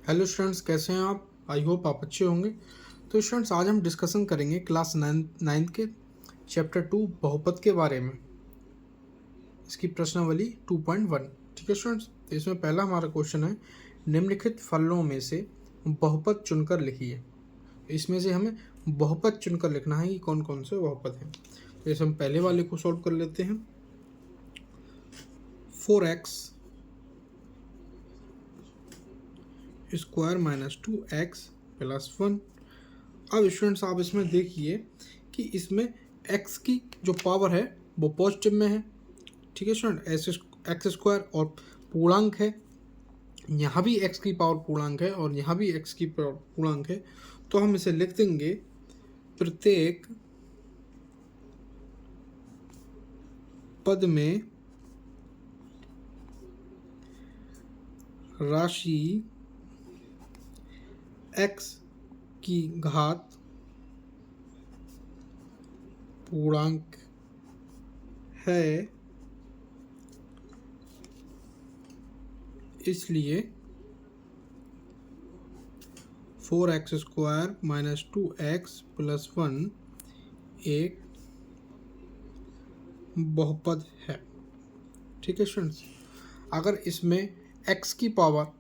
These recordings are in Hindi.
हेलो स्टूडेंट्स, कैसे हैं आप? आई होप आप अच्छे होंगे। तो स्टूडेंट्स, आज हम डिस्कशन करेंगे क्लास नाइन्थ के चैप्टर 2 बहुपद के बारे में, इसकी प्रश्नावली 2.1। ठीक है स्टूडेंट्स, तो इसमें पहला हमारा क्वेश्चन है, निम्नलिखित फलनों में से बहुपद चुनकर लिखिए। इसमें से हमें बहुपद चुनकर लिखना है कि कौन कौन से बहुपद हैं। तो इसे हम पहले वाले को सॉल्व कर लेते हैं। 4x square minus 2x plus 1। अब स्टूडेंट्स, आप इसमें देखिए कि इसमें x की जो पावर है वो पॉजिटिव में है। ठीक है स्टूडेंट, एक्स स्क्वायर और पूर्णांक है, यहाँ भी x की पावर पूर्णांक है और यहाँ भी x की पावर पूर्णांक है। तो हम इसे लिख देंगे, प्रत्येक पद में राशि x की घात पूर्णांक है, इसलिए 4x square minus 2x plus 1 एक बहुपद है। ठीक है स्टूडेंट्स, अगर इसमें x की पावर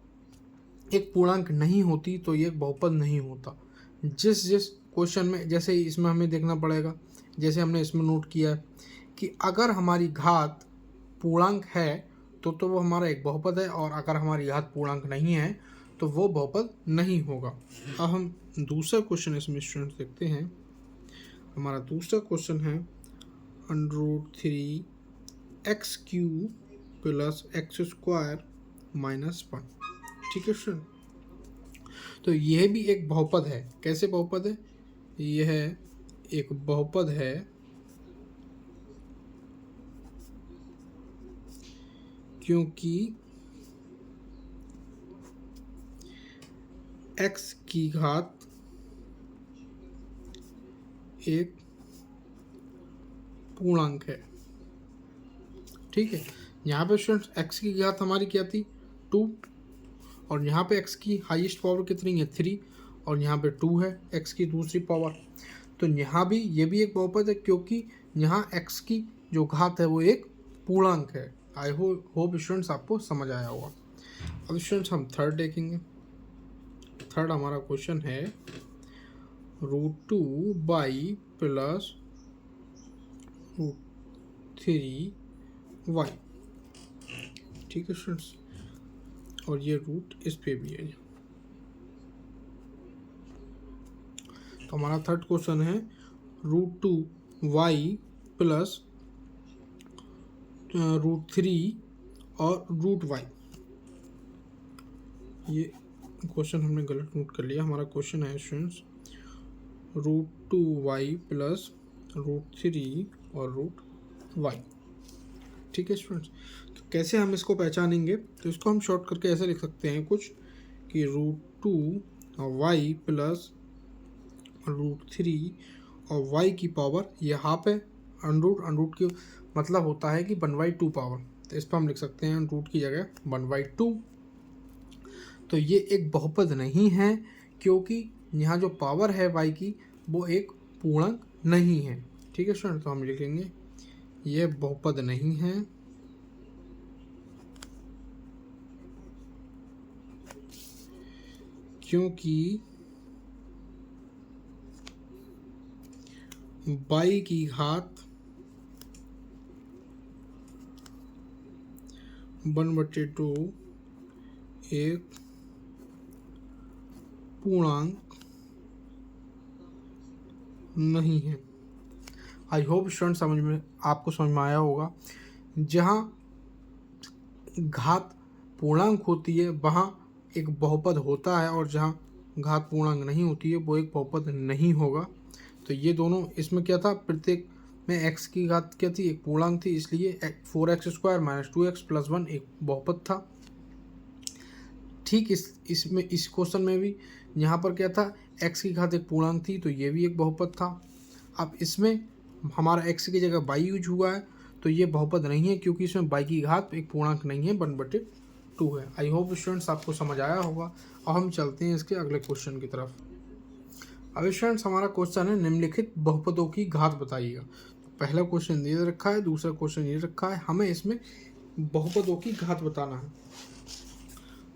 एक पूर्णांक नहीं होती तो ये एक बहुपद नहीं होता। जिस क्वेश्चन में, जैसे इसमें हमें देखना पड़ेगा, जैसे हमने इसमें नोट किया है कि अगर हमारी घात पूर्णांक है तो वो हमारा एक बहुपद है, और अगर हमारी घात पूर्णांक नहीं है तो वो बहुपद नहीं होगा। अब हम दूसरा क्वेश्चन इसमें स्टूडेंट्स देखते हैं। हमारा दूसरा क्वेश्चन है √3x³ plus x square minus 1। ठीक है स्टूडेंट, तो यह भी एक बहुपद है। कैसे बहुपद है? यह एक बहुपद है क्योंकि x की घात एक पूर्णांक है। ठीक है, यहाँ पे स्टूडेंट्स x की घात हमारी क्या थी? 2, और यहाँ पे x की हाईएस्ट पावर कितनी है? 3, और यहाँ पे 2 है x की दूसरी पावर। तो यहाँ भी ये भी एक बहुपद है क्योंकि यहाँ x की जो घात है वो एक पूर्णांक है। आई होप स्टूडेंट्स आपको समझ आया होगा। अब स्टूडेंट्स हम थर्ड देखेंगे। थर्ड हमारा क्वेश्चन है √2y प्लस √3y। ठीक है स्टूडेंट्स, और ये रूट इस पे भी है। तो हमारा थर्ड क्वेश्चन है √2y प्लस √3 और √y। ये क्वेश्चन हमने गलत नोट कर लिया। हमारा क्वेश्चन है स्टूडेंट्स √2y प्लस √3 और √y। ठीक है स्टूडेंट्स, तो कैसे हम इसको पहचानेंगे? तो इसको हम शॉर्ट करके ऐसे लिख सकते हैं कुछ कि √2y प्लस √3 और y की पावर ये हाफ है। अनरूट की मतलब होता है कि 1/2 पावर, तो इस पर हम लिख सकते हैं रूट की जगह 1/2। तो ये एक बहुपद नहीं है क्योंकि यहाँ जो पावर है y की वो एक पूर्णांक नहीं है। ठीक है स्टूडेंट, तो हम लिखेंगे ये बहुपद नहीं है क्योंकि y की घात 1/2 एक पूर्णांक नहीं है। आई होप स्टूडेंट आपको समझ में आया होगा। जहाँ घात पूर्णांक होती है वहाँ एक बहुपद होता है, और जहाँ घात पूर्णांक नहीं होती है वो एक बहुपद नहीं होगा। तो ये दोनों, इसमें क्या था, प्रत्येक में x की घात क्या थी? एक पूर्णांक थी, इसलिए 4x square minus 2x plus 1 एक बहुपद था। ठीक इसमें इस क्वेश्चन में भी यहाँ पर क्या था, x की घात एक पूर्णांक थी, तो ये भी एक बहुपद था। अब इसमें हमारा x की जगह y यूज हुआ है, तो ये बहुपद नहीं है क्योंकि इसमें y की घात एक पूर्णांक नहीं है, 1/2 2 है। आई होप स्टूडेंट्स आपको समझ आया होगा। अब हम चलते हैं इसके अगले क्वेश्चन की तरफ। अब स्टूडेंट्स हमारा क्वेश्चन है निम्नलिखित बहुपदों की घात बताइएगा। तो पहला क्वेश्चन ये रखा है, दूसरा क्वेश्चन ये रखा है, हमें इसमें बहुपदों की घात बताना है।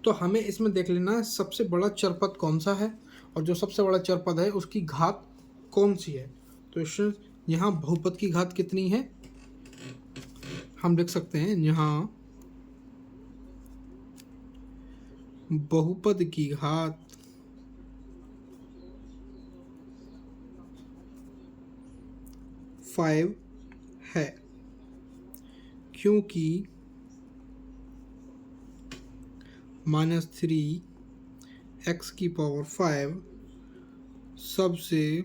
तो हमें इसमें देख लेना है सबसे बड़ा चरपद कौन सा है और जो सबसे बड़ा चरपद है उसकी घात कौन सी है। तो स्टूडेंट्स यहाँ बहुपद की घात कितनी है, हम लिख सकते हैं यहाँ बहुपद की घात फाइव है, क्योंकि -3x⁵ सबसे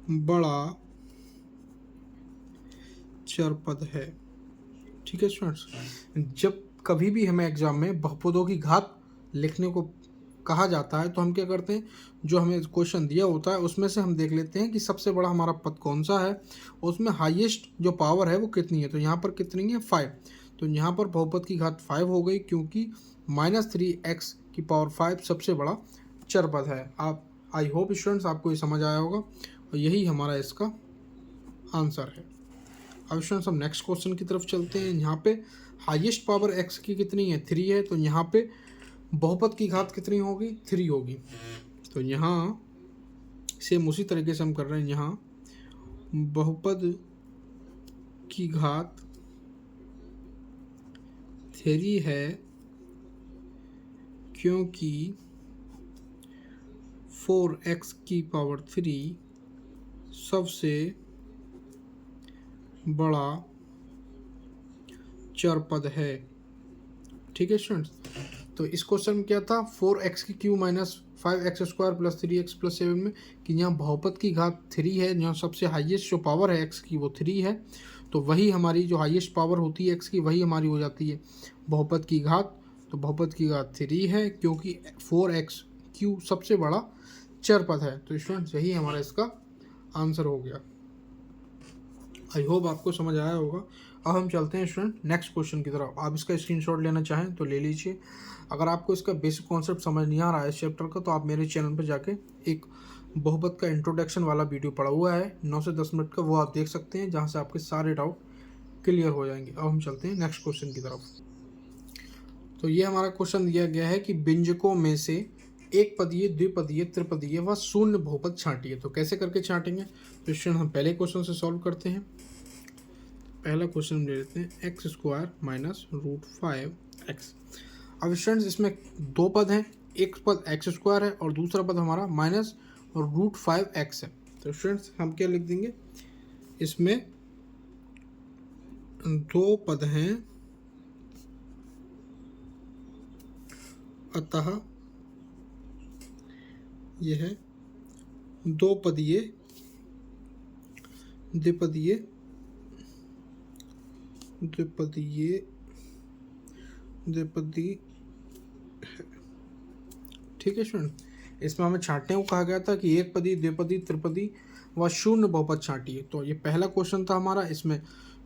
बड़ा चरपद है। ठीक है स्टूडेंट्स, जब कभी भी हमें एग्जाम में बहुपदों की घात लिखने को कहा जाता है तो हम क्या करते हैं, जो हमें क्वेश्चन दिया होता है उसमें से हम देख लेते हैं कि सबसे बड़ा हमारा पद कौन सा है, उसमें हाईएस्ट जो पावर है वो कितनी है। तो यहाँ पर कितनी है 5, तो यहाँ पर बहुपद की घात 5 हो गई, क्योंकि -3x⁵ सबसे बड़ा चरपद है। आप आई होप स्टूडेंट्स आपको ये समझ आया होगा और यही हमारा इसका आंसर है। अब स्टूडेंट्स हम नेक्स्ट क्वेश्चन की तरफ चलते हैं। यहाँ पे हाईएस्ट पावर x की कितनी है 3 है, तो यहाँ पे बहुपद की घात कितनी होगी 3 होगी। तो यहाँ सेम उसी तरीके से हम कर रहे हैं, यहाँ बहुपद की घात 3 है, क्योंकि 4x⁵ सबसे बड़ा चरपद है। ठीक है स्टूडेंट्स, तो इस क्वेश्चन में क्या था 4x³ - 5x² + 3x + 7 में कि यहाँ बहुपद की घात 3 है, यहाँ सबसे हाईएस्ट जो पावर है x की वो 3 है, तो वही हमारी जो हाईएस्ट पावर होती है x की वही हमारी हो जाती है बहुपद की घात। तो बहुपद की घात 3 है, क्योंकि 4x³ सबसे बड़ा चरपद है। तो स्टूडेंट्स यही हमारा इसका आंसर हो गया। आई होप आपको समझ आया होगा। अब हम चलते हैं स्टूडेंट नेक्स्ट क्वेश्चन की तरफ। आप इसका स्क्रीनशॉट लेना चाहें तो ले लीजिए। अगर आपको इसका बेसिक कॉन्सेप्ट समझ नहीं आ रहा है इस चैप्टर का, तो आप मेरे चैनल पर जाके एक बहुपद का इंट्रोडक्शन वाला वीडियो पड़ा हुआ है 9 से 10 मिनट का, वो आप देख सकते हैं, जहाँ से आपके सारे डाउट क्लियर हो जाएंगे। अब हम चलते हैं नेक्स्ट क्वेश्चन की तरफ। तो ये हमारा क्वेश्चन दिया गया है कि व्यंजकों में से एक पदीय, द्विपदीय, त्रिपदीय व शून्य बहुपद छांटिए। तो कैसे करके छांटेंगे, तो स्टूडेंट हम पहले क्वेश्चन से सॉल्व करते हैं। पहला क्वेश्चन ले लेते हैं x² - √5x। अब स्टूडेंट्स इसमें दो पद हैं, एक पद x² है और दूसरा पद हमारा -√5x है। तो स्टूडेंट्स हम क्या लिख देंगे, इसमें दो पद हैं, अतः यह है दो पदीय, द्विपदीय, द्विपदी है। ठीक है स्टूडेंट, इसमें हमें छांटने को कहा गया था कि एक पदी, द्विपदी, त्रिपदी व शून्य बहुपद छांटिए। तो ये पहला क्वेश्चन था हमारा। इसमें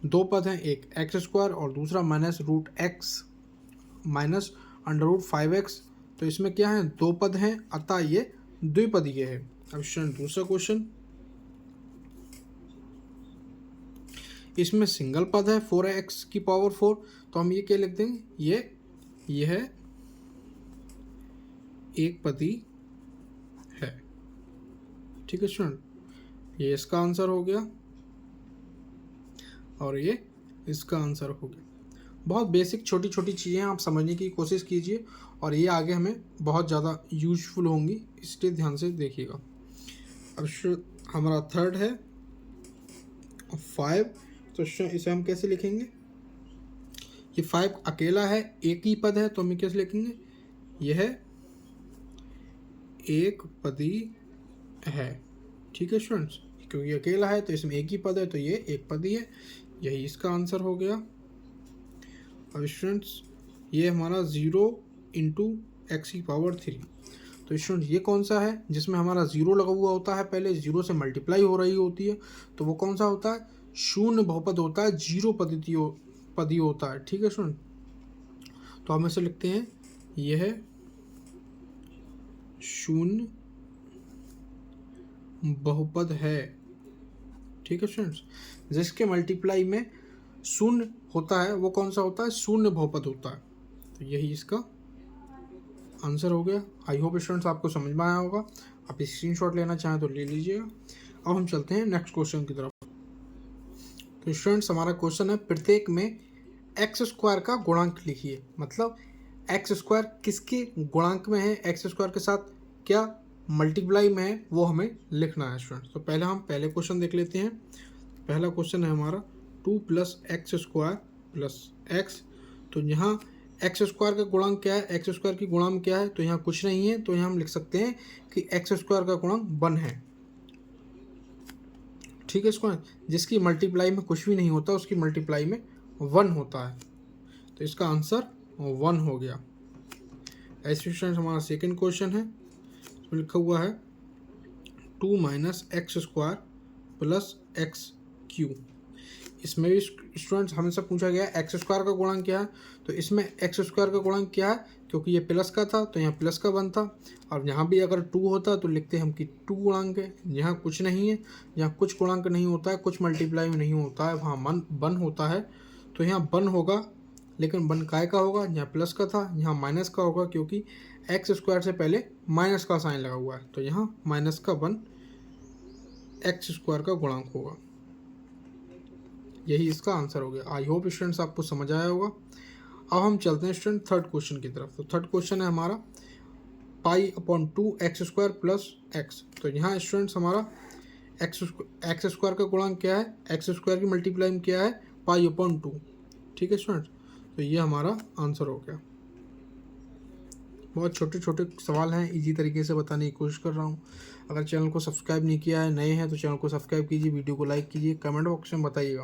दो पद हैं, एक x² और दूसरा -√x -√5x। तो इसमें क्या है, दो पद हैं, अतः ये द्विपदीय है। अब स्टूडेंट दूसरा क्वेश्चन, इसमें सिंगल पद है 4x⁴, तो हम ये क्या लिख देंगे, ये एक पदी है। ठीक है स्टूडेंट, ये इसका आंसर हो गया और ये इसका आंसर हो गया। बहुत बेसिक छोटी छोटी चीज़ें आप समझने की कोशिश कीजिए और ये आगे हमें बहुत ज़्यादा यूजफुल होंगी, इसलिए ध्यान से देखिएगा। अब हमारा थर्ड है 5, तो इसे हम कैसे लिखेंगे, ये 5 अकेला है, एक ही पद है, तो हम कैसे लिखेंगे, यह एक पदी है। ठीक है स्टूडेंट्स, क्योंकि अकेला है तो इसमें एक ही पद है, तो ये एक पदी है, यही इसका आंसर हो गया। अब स्टूडेंट्स ये हमारा 0 × x⁴। तो स्टूडेंट ये कौन सा है जिसमें हमारा 0 लगा हुआ होता है, पहले 0 से मल्टीप्लाई हो रही होती है, तो वो कौन सा होता है, शून्य बहुपद होता है, 0 पदी होता है। ठीक है स्टूडेंट, तो हम इसे लिखते हैं यह शून्य बहुपद है। ठीक है स्टूडेंट्स, जिसके मल्टीप्लाई में शून्य होता है वो कौन सा होता है? शून्य बहुपद होता है। तो यही इसका आंसर हो गया। आई होप स्टूडेंट्स आपको समझ में आया होगा। आप स्क्रीनशॉट लेना चाहें तो ले लीजिएगा। अब हम चलते हैं नेक्स्ट क्वेश्चन की तरफ। तो स्टूडेंट्स हमारा क्वेश्चन है प्रत्येक में एक्स स्क्वायर का गुणांक लिखिए। मतलब एक्स स्क्वायर किसके गुणांक में है, एक्स स्क्वायर के साथ क्या मल्टीप्लाई में है, वो हमें लिखना है स्टूडेंट्स। तो पहले हम पहले क्वेश्चन देख लेते हैं। पहला क्वेश्चन है हमारा 2 + x² + x। तो यहाँ एक्स स्क्वायर का गुणांक क्या है, एक्स स्क्वायर की गुणांक क्या है? तो यहाँ कुछ नहीं है, तो यहाँ हम लिख सकते हैं कि एक्स स्क्वायर का गुणांक 1 है। ठीक है स्टूडेंट, जिसकी मल्टीप्लाई में कुछ भी नहीं होता उसकी मल्टीप्लाई में 1 होता है। तो इसका आंसर 1 हो गया। ऐसे स्टूडेंट हमारा सेकंड क्वेश्चन है, तो लिखा हुआ है 2 - x² + x³ इसमें भी स्टूडेंट्स हमें से पूछा गया है एक्स स्क्वायर का गुणांक क्या है। तो इसमें एक्स स्क्वायर का गुणांक क्या है, क्योंकि ये प्लस का था तो यहाँ प्लस का 1 था। और यहाँ भी अगर 2 होता तो लिखते हम कि 2 गुणांक है। यहाँ कुछ नहीं है, यहाँ कुछ गुणांक नहीं होता है, कुछ मल्टीप्लाई में नहीं होता है, वहाँ 1 होता है। तो यहाँ 1 होगा, लेकिन 1 काय का होगा? यहाँ प्लस का था, यहाँ माइनस का होगा, क्योंकि एक्स स्क्वायर से पहले माइनस का साइन लगा हुआ है। तो यहाँ -1 एक्स स्क्वायर का गुणांक होगा। यही इसका आंसर हो गया। आई होप स्टूडेंट्स आपको समझ आया होगा। अब हम चलते हैं स्टूडेंट थर्ड क्वेश्चन की तरफ। तो थर्ड क्वेश्चन है हमारा π/2 x² + x। तो यहाँ स्टूडेंट्स हमारा एक्स स्क्वायर का गुणांक क्या है, एक्स स्क्वायर की मल्टीप्लाई में क्या है? π/2। ठीक है स्टूडेंट्स, तो ये हमारा आंसर हो गया। बहुत छोटे छोटे सवाल हैं, इजी तरीके से बताने की कोशिश कर रहा हूँ। अगर चैनल को सब्सक्राइब नहीं किया है, नए हैं, तो चैनल को सब्सक्राइब कीजिए, वीडियो को लाइक कीजिए, कमेंट बॉक्स में बताइएगा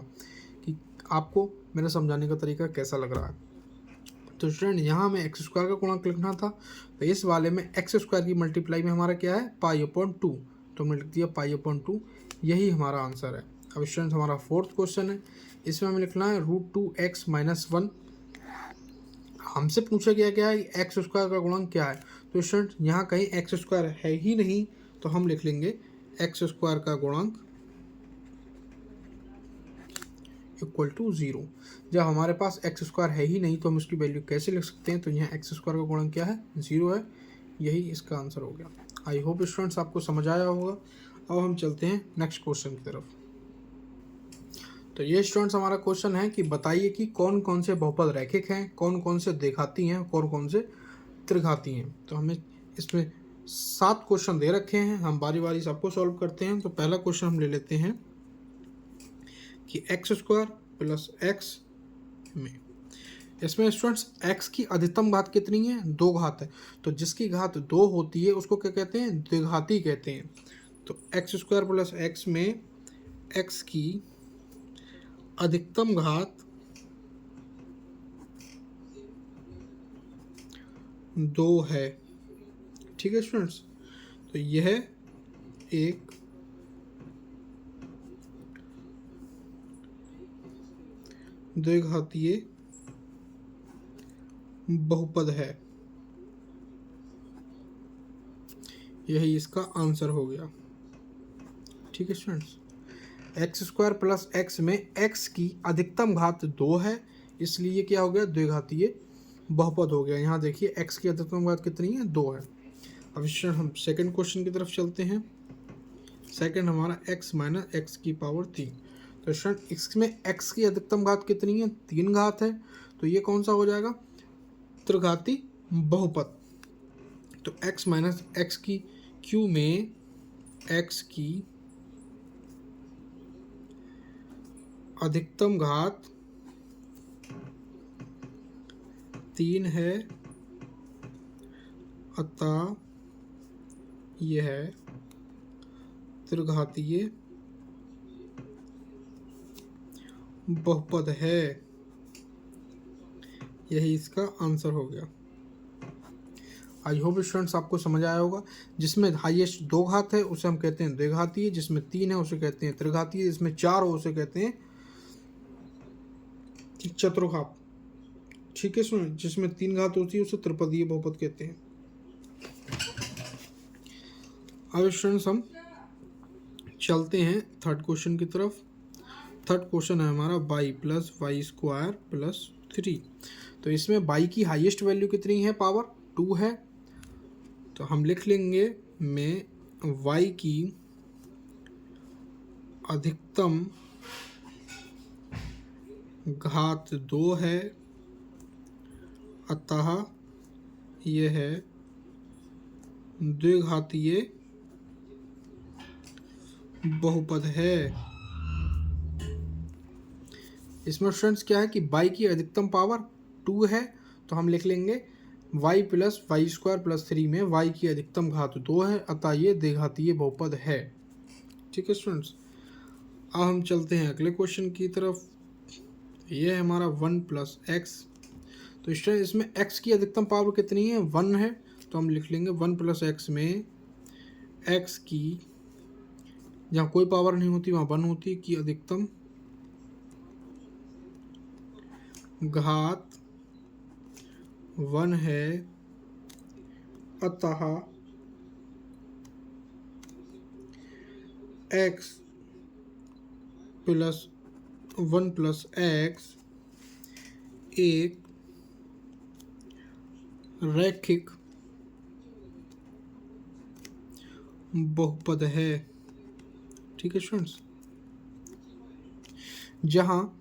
कि आपको मेरा समझाने का तरीका कैसा लग रहा है। तो स्टूडेंट यहाँ हमें एक्स स्क्वायर का गुणांक लिखना था, तो इस वाले में एक्स स्क्वायर की मल्टीप्लाई में हमारा क्या है? π/2। तो हमने लिख दिया π/2, यही हमारा आंसर है। अब स्टूडेंट हमारा फोर्थ क्वेश्चन है, इसमें हमें लिखना है √2x - 1। हमसे पूछा गया क्या है? एक्स स्क्वायर का गुणांक क्या है। तो स्टूडेंट यहाँ कहीं एक्स स्क्वायर है ही नहीं, तो हम लिख लेंगे एक्स स्क्वायर का गुणांक = 0। जब हमारे पास एक्स स्क्वायर है ही नहीं तो हम उसकी वैल्यू कैसे लिख सकते हैं? तो यहाँ एक्स स्क्वायर का गुणांक क्या है? 0 है। यही इसका आंसर हो गया। आई होप स्टूडेंट्स आपको समझ आया होगा। अब हम चलते हैं नेक्स्ट क्वेश्चन की तरफ। तो ये स्टूडेंट्स हमारा क्वेश्चन है कि बताइए कि कौन कौन से बहुपद रैखिक हैं, कौन कौन से द्विघाती हैं, कौन कौन से त्रिघाती हैं। तो हमें इसमें 7 क्वेश्चन दे रखे हैं, हम बारी बारी सबको सॉल्व करते हैं। तो पहला क्वेश्चन हम ले लेते हैं कि x² + x में, इसमें स्टूडेंट्स x की अधिकतम घात कितनी है? 2 घात है। तो जिसकी घात 2 होती है उसको क्या कहते हैं? द्विघाती कहते हैं। तो x² + x में x की अधिकतम घात 2 है। ठीक है स्टूडेंट्स, तो यह एक द्विघातीय बहुपद है। यही इसका आंसर हो गया। ठीक है स्टूडेंट्स, x² + x में x की अधिकतम घात 2 है, इसलिए क्या हो गया? द्विघातीय बहुपद हो गया। यहाँ देखिए x की अधिकतम घात कितनी है? 2 है। अब स्टूडेंट हम सेकंड क्वेश्चन की तरफ चलते हैं। सेकंड हमारा x - x⁻3। तो स्टूडेंट इसमें x की अधिकतम घात कितनी है? 3 घात है। तो ये कौन सा हो जाएगा? त्रिघाती बहुपद। तो x - x³ में x की अधिकतम घात 3 है, अतः यह त्रिघातीय बहुपद है। यही इसका आंसर हो गया। आई होप स्टूडेंट्स आपको समझ आया होगा। जिसमें हाईएस्ट 2 घात है उसे हम कहते हैं द्विघातीय, जिसमें 3 है उसे कहते हैं त्रिघातीय, जिसमें 4 हो उसे कहते हैं चतुर्घात। ठीक है स्टूडेंट, जिसमें 3 घात होती है उसे त्रिपदीय बहुपद कहते हैं। अब स्टूडेंट्स हम चलते हैं थर्ड क्वेश्चन की तरफ। थर्ड क्वेश्चन है हमारा y plus y square plus 3। तो इसमें y की हाईएस्ट वैल्यू कितनी है, पावर 2 है। तो हम लिख लेंगे में y की अधिकतम घात 2 है, अतः यह है द्विघातीय बहुपद है। इसमें स्टूडेंट्स क्या है कि y की अधिकतम पावर 2 है, तो हम लिख लेंगे y plus y square plus 3 में y की अधिकतम घात 2 है, अतः ये द्विघातीय बहुपद है। ठीक है स्टूडेंट्स, अब हम चलते हैं अगले क्वेश्चन की तरफ। ये है हमारा 1 प्लस एक्स। तो स्टूडेंट इसमें x की अधिकतम पावर कितनी है, 1 है। तो हम लिख लेंगे 1 प्लस एक्स में x की, जहाँ कोई पावर नहीं होती वहाँ 1 होती, की अधिकतम घात 1 है, अतः x प्लस 1 प्लस एक्स एक रैखिक बहुपद है। ठीक है स्टूडेंट्स, जहाँ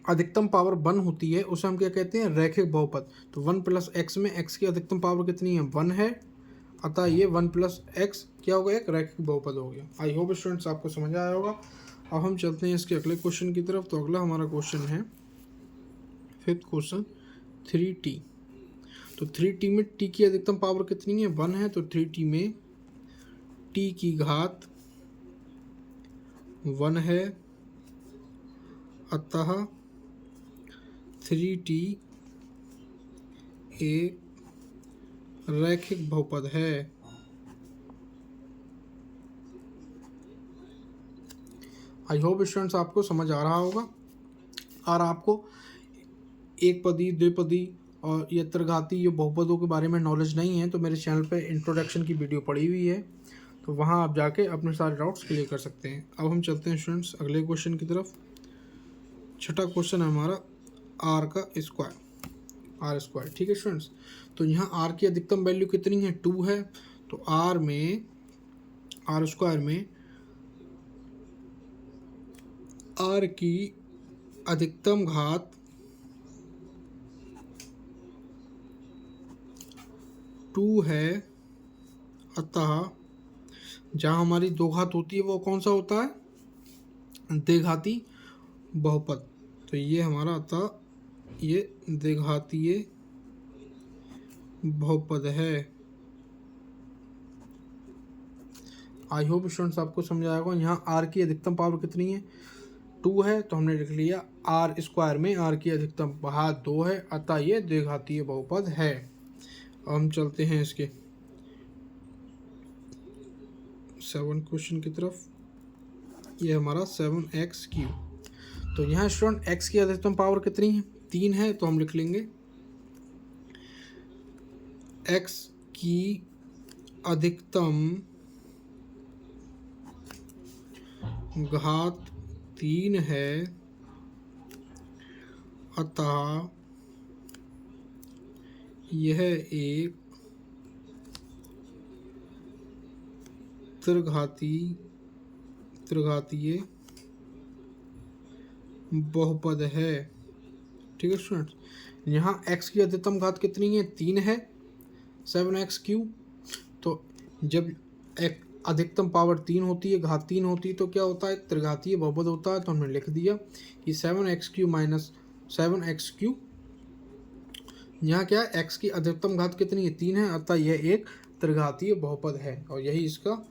अधिकतम पावर 1 होती है उसे हम क्या कहते हैं, रैखिक बहुपद। तो 1 प्लस एक्स में x की अधिकतम पावर कितनी है, 1 है, अतः ये 1 प्लस एक्स क्या होगा, एक रैखिक बहुपद हो गया। आई होप स्टूडेंट्स आपको समझ आया होगा। अब हम चलते हैं इसके अगले क्वेश्चन की तरफ। तो अगला हमारा क्वेश्चन है फिफ्थ क्वेश्चन 3t। तो 3t में t की अधिकतम पावर कितनी है, 1 है। तो 3t में t की घात 1 है, अतः 3t एक रैखिक बहुपद है। आई होप स्टूडेंट्स आपको समझ आ रहा होगा। और आपको एक पदी, द्विपदी और ये त्रिघाती ये बहुपदों के बारे में नॉलेज नहीं है तो मेरे चैनल पे इंट्रोडक्शन की वीडियो पड़ी हुई है, तो वहाँ आप जाके अपने सारे डाउट्स क्लियर कर सकते हैं। अब हम चलते हैं स्टूडेंट्स अगले क्वेश्चन की तरफ। छठा क्वेश्चन है हमारा आर का स्क्वायर, आर स्क्वायर। ठीक है स्टूडेंट्स, तो यहाँ आर की अधिकतम वैल्यू कितनी है, 2 है। तो आर में, आर स्क्वायर में आर की अधिकतम घात 2 है, अतः जहाँ हमारी 2 घात होती है वो कौन सा होता है, द्विघाती बहुपद। तो ये हमारा अतः ये द्विघातीय बहुपद है। आई होप स्टूडेंट्स आपको समझ आएगा। यहाँ आर की अधिकतम पावर कितनी है, 2 है। तो हमने लिख लिया आर स्क्वायर में आर की अधिकतम घात 2 है, अतः ये द्विघातीय बहुपद है। अब हम चलते हैं इसके 7 क्वेश्चन की तरफ। ये हमारा 7x3। तो यहाँ स्टूडेंट x की अधिकतम पावर कितनी है, 3 है। तो हम लिख लेंगे x की अधिकतम घात 3 है, अतः यह एक त्रिघातीय बहुपद है। ठीक है स्टूडेंट्स, यहाँ x की अधिकतम घात कितनी है, 3 है, 7x3। तो जब एक अधिकतम पावर 3 होती है, घात 3 होती है, तो क्या होता है, त्रिघातीय बहुपद होता है। तो हमने लिख दिया कि 7x3 माइनस 7x3, यहाँ क्या है, x की अधिकतम घात कितनी है, 3 है, अतः यह एक त्रिघातीय बहुपद है और यही इसका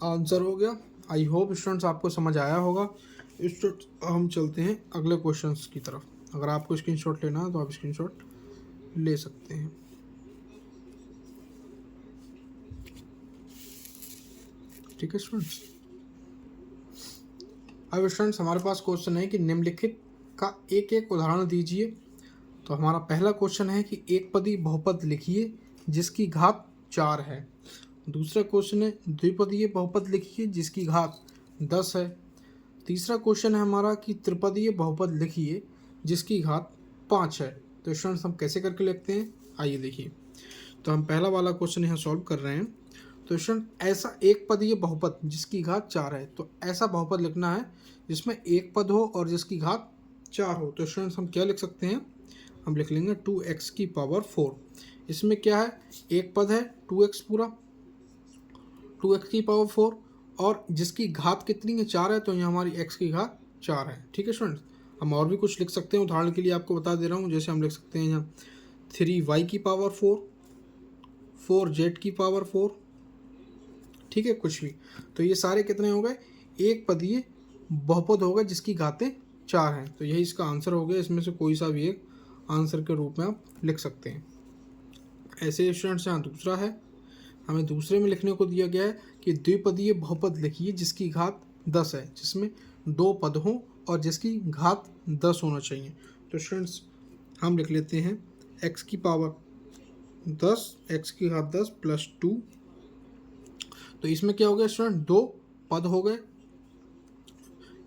आंसर हो गया। आई होप स्टूडेंट्स आपको समझ आया होगा। हम चलते हैं अगले क्वेश्चंस की तरफ। अगर आपको स्क्रीनशॉट लेना है तो आप स्क्रीनशॉट ले सकते हैं। ठीक है स्टूडेंट्स, अब स्टूडेंट्स हमारे पास क्वेश्चन है कि निम्नलिखित का एक एक उदाहरण दीजिए। तो हमारा पहला क्वेश्चन है कि एक पदी बहुपद लिखिए जिसकी घात 4 है। दूसरा क्वेश्चन है द्विपदीय बहुपद लिखिए जिसकी घात 10 है। तीसरा क्वेश्चन है हमारा कि त्रिपदीय बहुपद लिखिए जिसकी घात 5 है। तो स्टूडेंट्स हम कैसे करके लिखते हैं, आइए देखिए। तो हम पहला वाला क्वेश्चन यहाँ सॉल्व कर रहे हैं। तो स्टूडेंट ऐसा एक पदीय बहुपद जिसकी घात 4 है, तो ऐसा बहुपद लिखना है जिसमें एक पद हो और जिसकी घात 4 हो। तो स्टूडेंट्स हम क्या लिख सकते हैं, हम लिख लेंगे 2x की पावर 4। इसमें क्या है, एक पद है 2x पूरा, 2x की पावर 4, और जिसकी घात कितनी है, 4 है, तो यहाँ हमारी x की घात 4 है। ठीक है स्टूडेंट्स, हम और भी कुछ लिख सकते हैं, उदाहरण के लिए आपको बता दे रहा हूँ। जैसे हम लिख सकते हैं यहाँ 3y की पावर 4, 4z की पावर 4, ठीक है, कुछ भी। तो ये सारे कितने हो गए, एक पदीय बहुपद होगा जिसकी घातें 4 हैं। तो यही इसका आंसर हो गया। इसमें से कोई सा भी एक आंसर के रूप में आप लिख सकते हैं। ऐसे स्टूडेंट्स यहाँ दूसरा है, हमें दूसरे में लिखने को दिया गया है कि द्विपदीय बहुपद लिखिए जिसकी घात 10 है, जिसमें 2 पद हों और जिसकी घात 10 होना चाहिए। तो स्टूडेंट्स हम लिख लेते हैं x की पावर 10, x की घात 10 प्लस 2। तो इसमें क्या हो गया स्टूडेंट, 2 पद हो गए,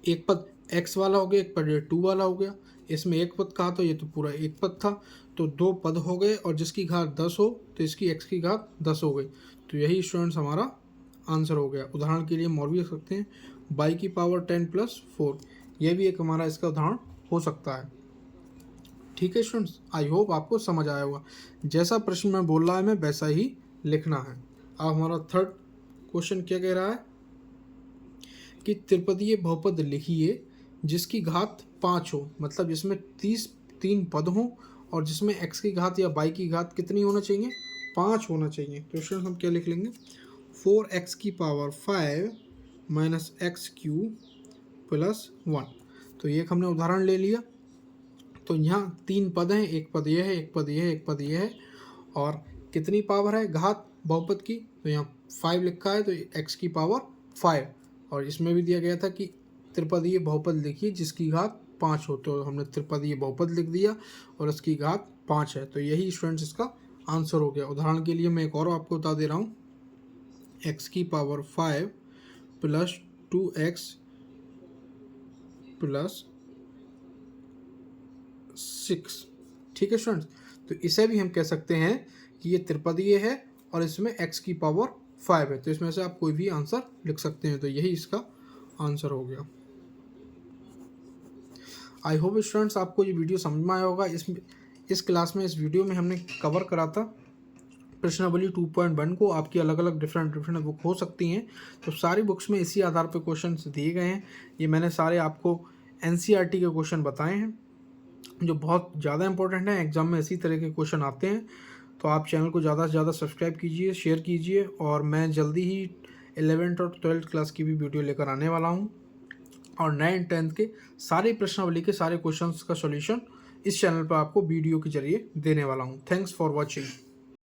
एक पद x वाला हो गया, एक पद 2 वाला हो गया। इसमें एक पद कहा तो ये तो पूरा एक पद था, तो 2 पद हो गए और जिसकी घात 10 हो तो इसकी x की घात 10 हो गई। तो यही स्टूडेंट्स हमारा आंसर हो गया। उदाहरण के लिए हम और भी लिख सकते हैं y की पावर 10 प्लस 4, यह भी एक हमारा इसका उदाहरण हो सकता है। ठीक है स्टूडेंट्स, आई होप आपको समझ आया होगा। जैसा प्रश्न में बोल रहा है मैं वैसा ही लिखना है। अब हमारा थर्ड क्वेश्चन क्या कह रहा है कि त्रिपदीय बहुपद लिखिए जिसकी घात 5 हो, मतलब जिसमें 3 पद हों और जिसमें x की घात या y की घात कितनी होना चाहिए, 5 होना चाहिए। तो स्टूडेंट हम क्या लिख लेंगे, 4x की power 5 minus x cube plus 1। तो ये एक हमने उदाहरण ले लिया। तो यहाँ 3 पद हैं, एक पद ये है, एक पद ये है, एक पद ये है, और कितनी पावर है घात बहुपद की, तो यहाँ 5 लिखा है, तो x की पावर 5। और इसमें भी दिया गया था कि त्रिपदीय बहुपद लिखिए जिसकी घात 5 हो, तो हमने त्रिपदीय बहुपद लिख दिया और इसकी घात 5 है। तो यही स्टूडेंट्स इसका आंसर हो गया। उदाहरण के लिए मैं एक और आपको बता दे रहा हूँ, x की पावर 5 प्लस 2x प्लस 6। ठीक है स्टूडेंट्स, तो इसे भी हम कह सकते हैं कि ये त्रिपदीय है और इसमें x की पावर 5 है। तो इसमें से आप कोई भी आंसर लिख सकते हैं। तो यही इसका आंसर हो गया। आई होप स्टूडेंट्स आपको ये वीडियो समझ में आया होगा। इस क्लास में, इस वीडियो में हमने कवर करा था प्रश्नावली 2.1 को। आपकी अलग अलग डिफरेंट बुक हो सकती हैं, तो सारी बुक्स में इसी आधार पर क्वेश्चन दिए गए हैं। ये मैंने सारे आपको NCERT के क्वेश्चन बताए हैं जो बहुत ज़्यादा इंपॉर्टेंट है, एग्जाम में इसी तरह के क्वेश्चन आते हैं। तो आप चैनल को ज़्यादा से ज़्यादा सब्सक्राइब कीजिए, शेयर कीजिए, और मैं जल्दी ही 11th और 12th क्लास की भी वीडियो लेकर आने वाला हूँ। और 9th 10th के सारे प्रश्नावली के सारे क्वेश्चंस का सॉल्यूशन इस चैनल पर आपको वीडियो के जरिए देने वाला हूँ। Thanks for watching.